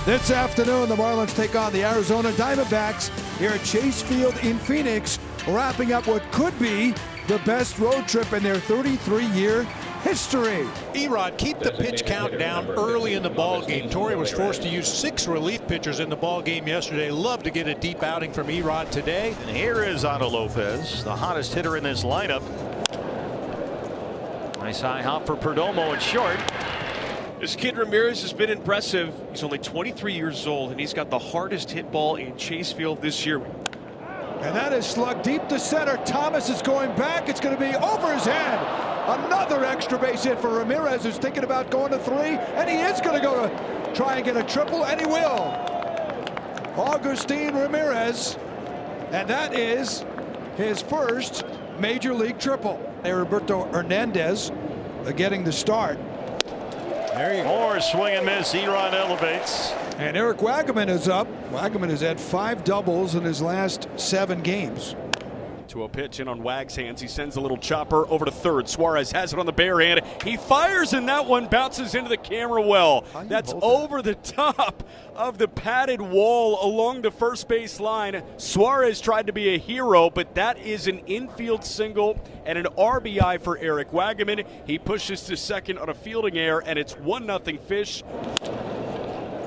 This afternoon, the Marlins take on the Arizona Diamondbacks here at Chase Field in Phoenix, wrapping up what could be the best road trip in their 33-year history. Erod, keep the pitch count down early in the ball game. Torrey was forced to use 6 relief pitchers in the ball game yesterday. Love to get a deep outing from Erod today. And here is Otto Lopez, the hottest hitter in this lineup. Nice high hop for Perdomo at short. This kid Ramirez has been impressive. He's only 23 years old, and he's got the hardest hit ball in Chase Field this year. And that is slugged deep to center. Thomas is going back. It's going to be over his head. Another extra base hit for Ramirez, who's thinking about going to 3, and he is going to go to try and get a triple, and he will. Augustine Ramirez, and that is his first major league triple. Heriberto Hernandez getting the start. There you go. More swing and miss. Erod elevates. And Eric Wagaman is up. Wagaman has had 5 doubles in his last 7 games. To a pitch in on Wag's hands. He sends a little chopper over to third. Suarez has it on the bare hand. He fires, and that one bounces into the camera well. That's over the top of the padded wall along the first base line. Suarez tried to be a hero, but that is an infield single and an RBI for Eric Wagaman. He pushes to second on a fielding error, and it's 1-0 Fish.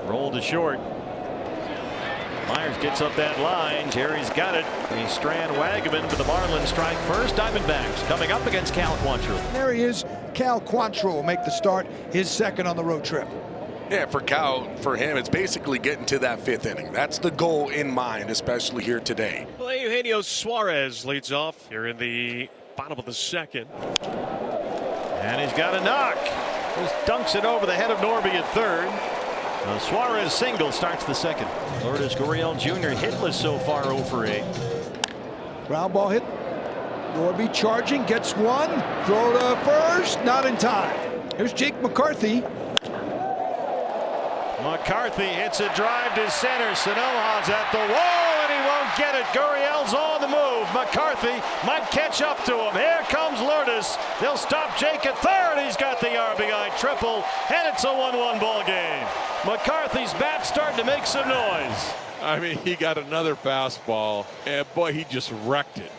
Roll to short. Myers gets up that line. Jerry's got it. They strand Wagaman, but the Marlins strike first. Diamondbacks coming up against Cal Quantrill. There he is. Cal Quantrill will make the start, his second on the road trip. Yeah, for Cal, for him, it's basically getting to that 5th inning. That's the goal in mind, especially here today. Well, Eugenio Suarez leads off here in the bottom of the second. And he's got a knock. Just dunks it over the head of Norby at third. Suarez single starts the second. Lourdes Gurriel Jr. hitless so far, 0 for 8. Ground ball hit. Norby charging, gets one. Throw to first, not in time. Here's Jake McCarthy. McCarthy hits a drive to center. Sanoja's at the wall, and he won't get it. Gurriel's on the move. McCarthy might catch up to him. Here comes Lourdes. They'll stop Jake at third. He's got the RBI triple, and it's a 1-1 ball game. McCarthy's bat's starting to make some noise. I mean, he got another fastball, and boy, he just wrecked it.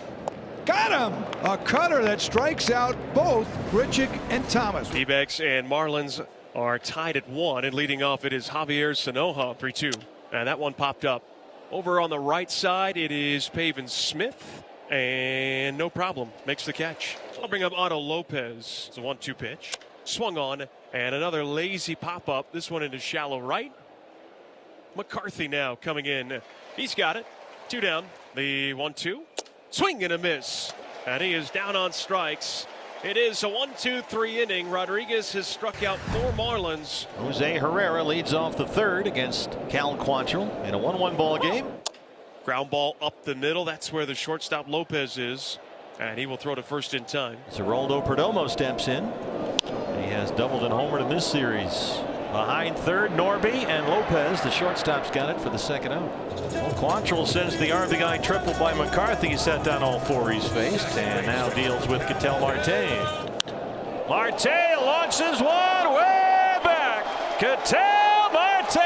Got him! A cutter that strikes out both Grichuk and Thomas. D-backs and Marlins are tied at 1, and leading off it is Javier Sanoja, 3-2. And that one popped up. Over on the right side, it is Pavin Smith, and no problem, makes the catch. I'll bring up Otto Lopez. It's a 1-2 pitch. Swung on, and another lazy pop-up. This one into shallow right. McCarthy now coming in. He's got it. 2 down. The 1-2. Swing and a miss. And he is down on strikes. It is a 1-2-3 inning. Rodriguez has struck out 4 Marlins. Jose Herrera leads off the third against Cal Quantrill in a 1-1 ball game. Ground ball up the middle. That's where the shortstop Lopez is. And he will throw to first in time. Geraldo Perdomo steps in. He has doubled and homered in this series. Behind third, Norby, and Lopez, the shortstop's got it for the second out. Well, Quantrill says the RBI triple by McCarthy set down all 4 he's faced, and now deals with Ketel Marte. Marte launches one way back. Ketel Marte,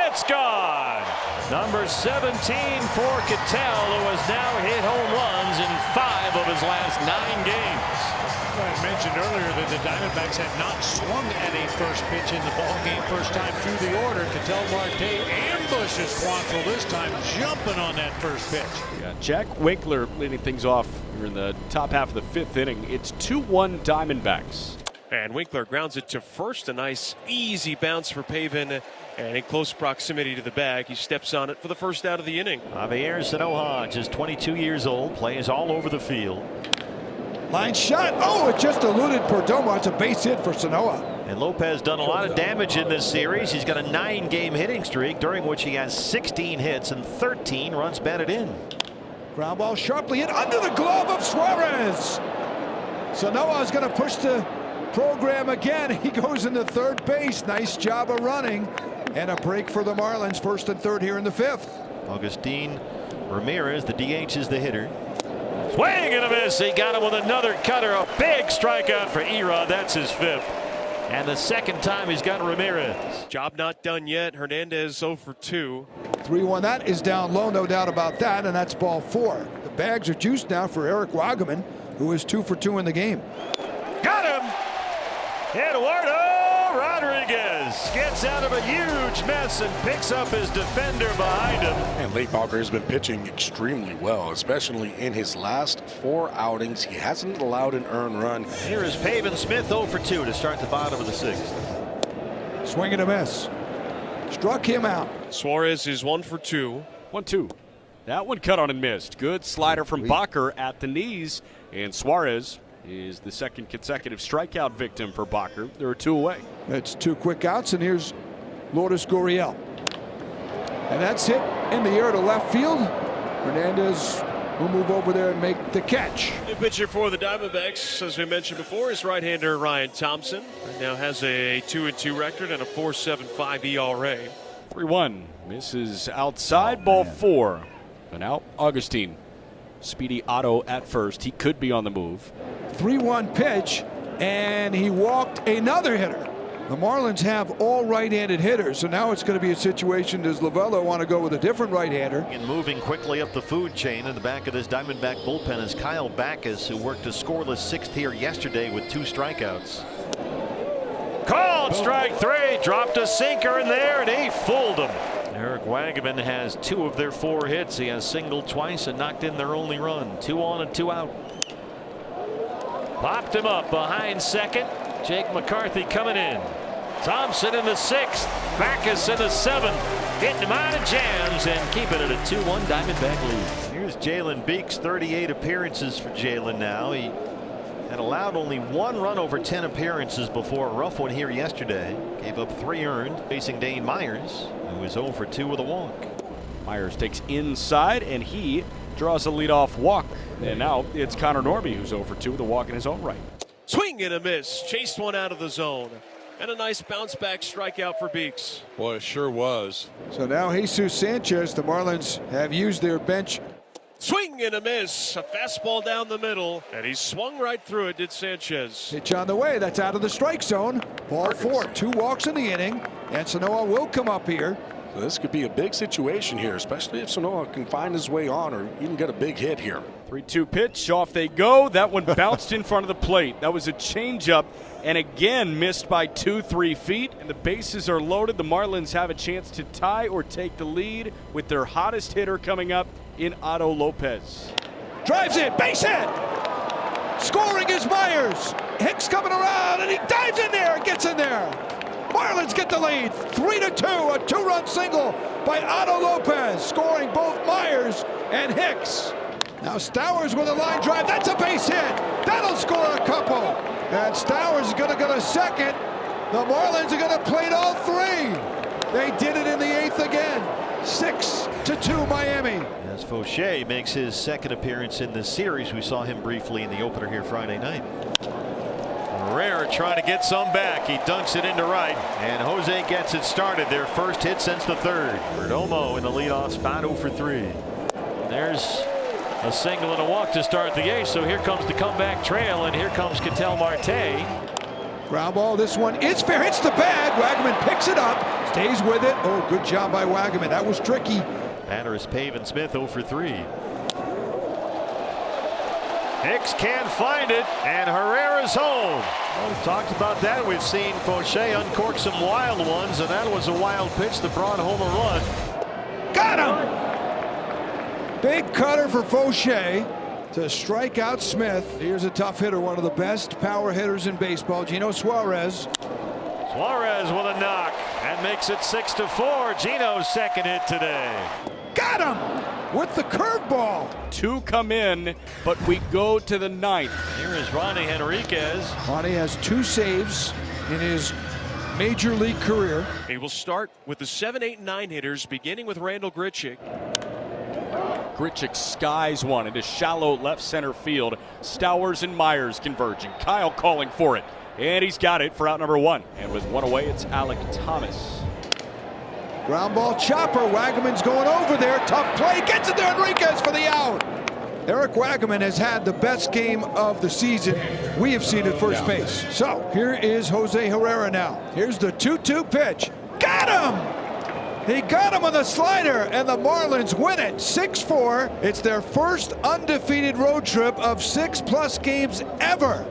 it's gone. Number 17 for Ketel, who has now hit home runs in 5 of his last 9 games. I mentioned earlier that the Diamondbacks had not swung at a first pitch in the ball game. First time through the order. Ketel Marte ambushes Quantrill this time, jumping on that first pitch. Yeah, Jack Winkler leading things off here in the top half of the 5th inning. It's 2-1 Diamondbacks. And Winkler grounds it to first. A nice easy bounce for Pavin. And in close proximity to the bag, he steps on it for the first out of the inning. Javier Sanoja, just 22 years old, plays all over the field. Line shot. Oh, it just eluded Perdomo. It's a base hit for Sanoja. And Lopez done a lot of damage in this series. He's got a 9-game hitting streak, during which he has 16 hits and 13 runs batted in. Ground ball sharply hit under the glove of Suarez. Sanoja is going to push the program again. He goes into third base. Nice job of running. And a break for the Marlins, first and third here in the 5th. Augustine Ramirez, the DH, is the hitter. Swing and a miss. He got him with another cutter. A big strikeout for Erod. That's his 5th. And the second time he's got Ramirez. Job not done yet. Hernandez 0 for 2. 3-1. That is down low, no doubt about that, and that's ball 4. The bags are juiced now for Eric Wagaman, who is 2 for 2 in the game. Got him! Eduardo Rodriguez gets out of a huge mess and picks up his defender behind him. And Nate Balker has been pitching extremely well, especially in his last 4 outings. He hasn't allowed an earned run. Here is Pavin Smith 0 for 2 to start the bottom of the 6th. Swing and a miss. Struck him out. Suarez is 1 for 2. 1-2. That one cut on and missed. Good slider from Bacher at the knees. And Suarez is the second consecutive strikeout victim for Bacher. There are 2 away. It's 2 quick outs, and here's Lourdes Gurriel. And that's hit in the air to left field. Hernandez will move over there and make the catch. New pitcher for the Diamondbacks, as we mentioned before, is right-hander Ryan Thompson. Right now has a 2-2 record and a 4.75 ERA. 3-1. Misses outside, ball 4. And out, Augustine. Speedy Otto at first. He could be on the move. 3-1 pitch, and he walked another hitter. The Marlins have all right-handed hitters, so now it's going to be a situation. Does Lovullo want to go with a different right-hander? And moving quickly up the food chain in the back of this Diamondback bullpen is Kyle Backus, who worked a scoreless 6th here yesterday with 2 strikeouts. Called strike 3, dropped a sinker in there, and he fooled him. Eric Wagaman has 2 of their 4 hits. He has singled twice and knocked in their only run. 2 on and 2 out. Popped him up behind second. Jake McCarthy coming in. Thompson in the 6th. Backus in the 7th. Getting him out of jams and keeping it a 2-1 Diamondback lead. Here's Jalen Beeks. 38 appearances for Jalen now. He had allowed only 1 run over 10 appearances before a rough one here yesterday. Gave up 3 earned, facing Dane Myers, who was 0 for 2 with a walk. Myers takes inside, and he draws a leadoff walk. And now it's Connor Norby, who's 0 for 2 with a walk in his own right. Swing and a miss. Chased one out of the zone. And a nice bounce back strikeout for Beeks. Boy, it sure was. So now Jesus Sanchez, the Marlins have used their bench. Swing and a miss. A fastball down the middle. And he swung right through it, did Sanchez. Pitch on the way. That's out of the strike zone. Ball 4. 2 walks in the inning. And Sanoa will come up here. So this could be a big situation here, especially if Sanoa can find his way on or even get a big hit here. 3-2 pitch, off they go. That one bounced in front of the plate. That was a changeup, and again missed by 2-3 feet. And the bases are loaded. The Marlins have a chance to tie or take the lead with their hottest hitter coming up in Otto Lopez. Drives it, base hit. Scoring is Myers. Hicks coming around, and he dives in there, gets in there. Marlins get the lead, 3-2, a 2-run single by Otto Lopez, scoring both Myers and Hicks. Now Stowers with a line drive, that's a base hit. That'll score a couple. And Stowers is going to go to second. The Marlins are going to plate all 3. They did it in the 8th again. 6-2 Miami. As Fauché makes his 2nd appearance in this series, we saw him briefly in the opener here Friday night. Herrera trying to get some back. He dunks it into right, and Jose gets it started. Their first hit since the 3rd. Perdomo in the leadoff spot, 0 for 3. There's a single and a walk to start the 8th. So here comes the comeback trail, and here comes Ketel Marte. Ground ball. This one is fair. Hits the bag. Wagaman picks it up, stays with it. Oh, good job by Wagaman. That was tricky. Batter is Pavin Smith, 0 for 3. Hicks can't find it, and Herrera's home. Well, we talked about that. We've seen Fauché uncork some wild ones, and that was a wild pitch that brought home a run. Got him! Big cutter for Fauché to strike out Smith. Here's a tough hitter, one of the best power hitters in baseball, Gino Suarez. Suarez with a knock. That makes it 6-4. Gino's 2nd hit today. Got him! With the curveball. 2 come in, but we go to the 9th. Here is Ronnie Henriquez. Ronnie has 2 saves in his major league career. He will start with the 7, 8, 9 hitters, beginning with Randal Grichuk. Grichuk skies one into shallow left center field. Stowers and Myers converging. Kyle calling for it. And he's got it for out number 1. And with 1 away, it's Alek Thomas. Ground ball chopper. Wagaman's going over there. Tough play. Gets it there. Enriquez for the out. Eric Wagaman has had the best game of the season we have seen at first base. So here is Jose Herrera now. Here's the 2-2 pitch. Got him! He got him on the slider, and the Marlins win it 6-4. It's their first undefeated road trip of 6+ games ever.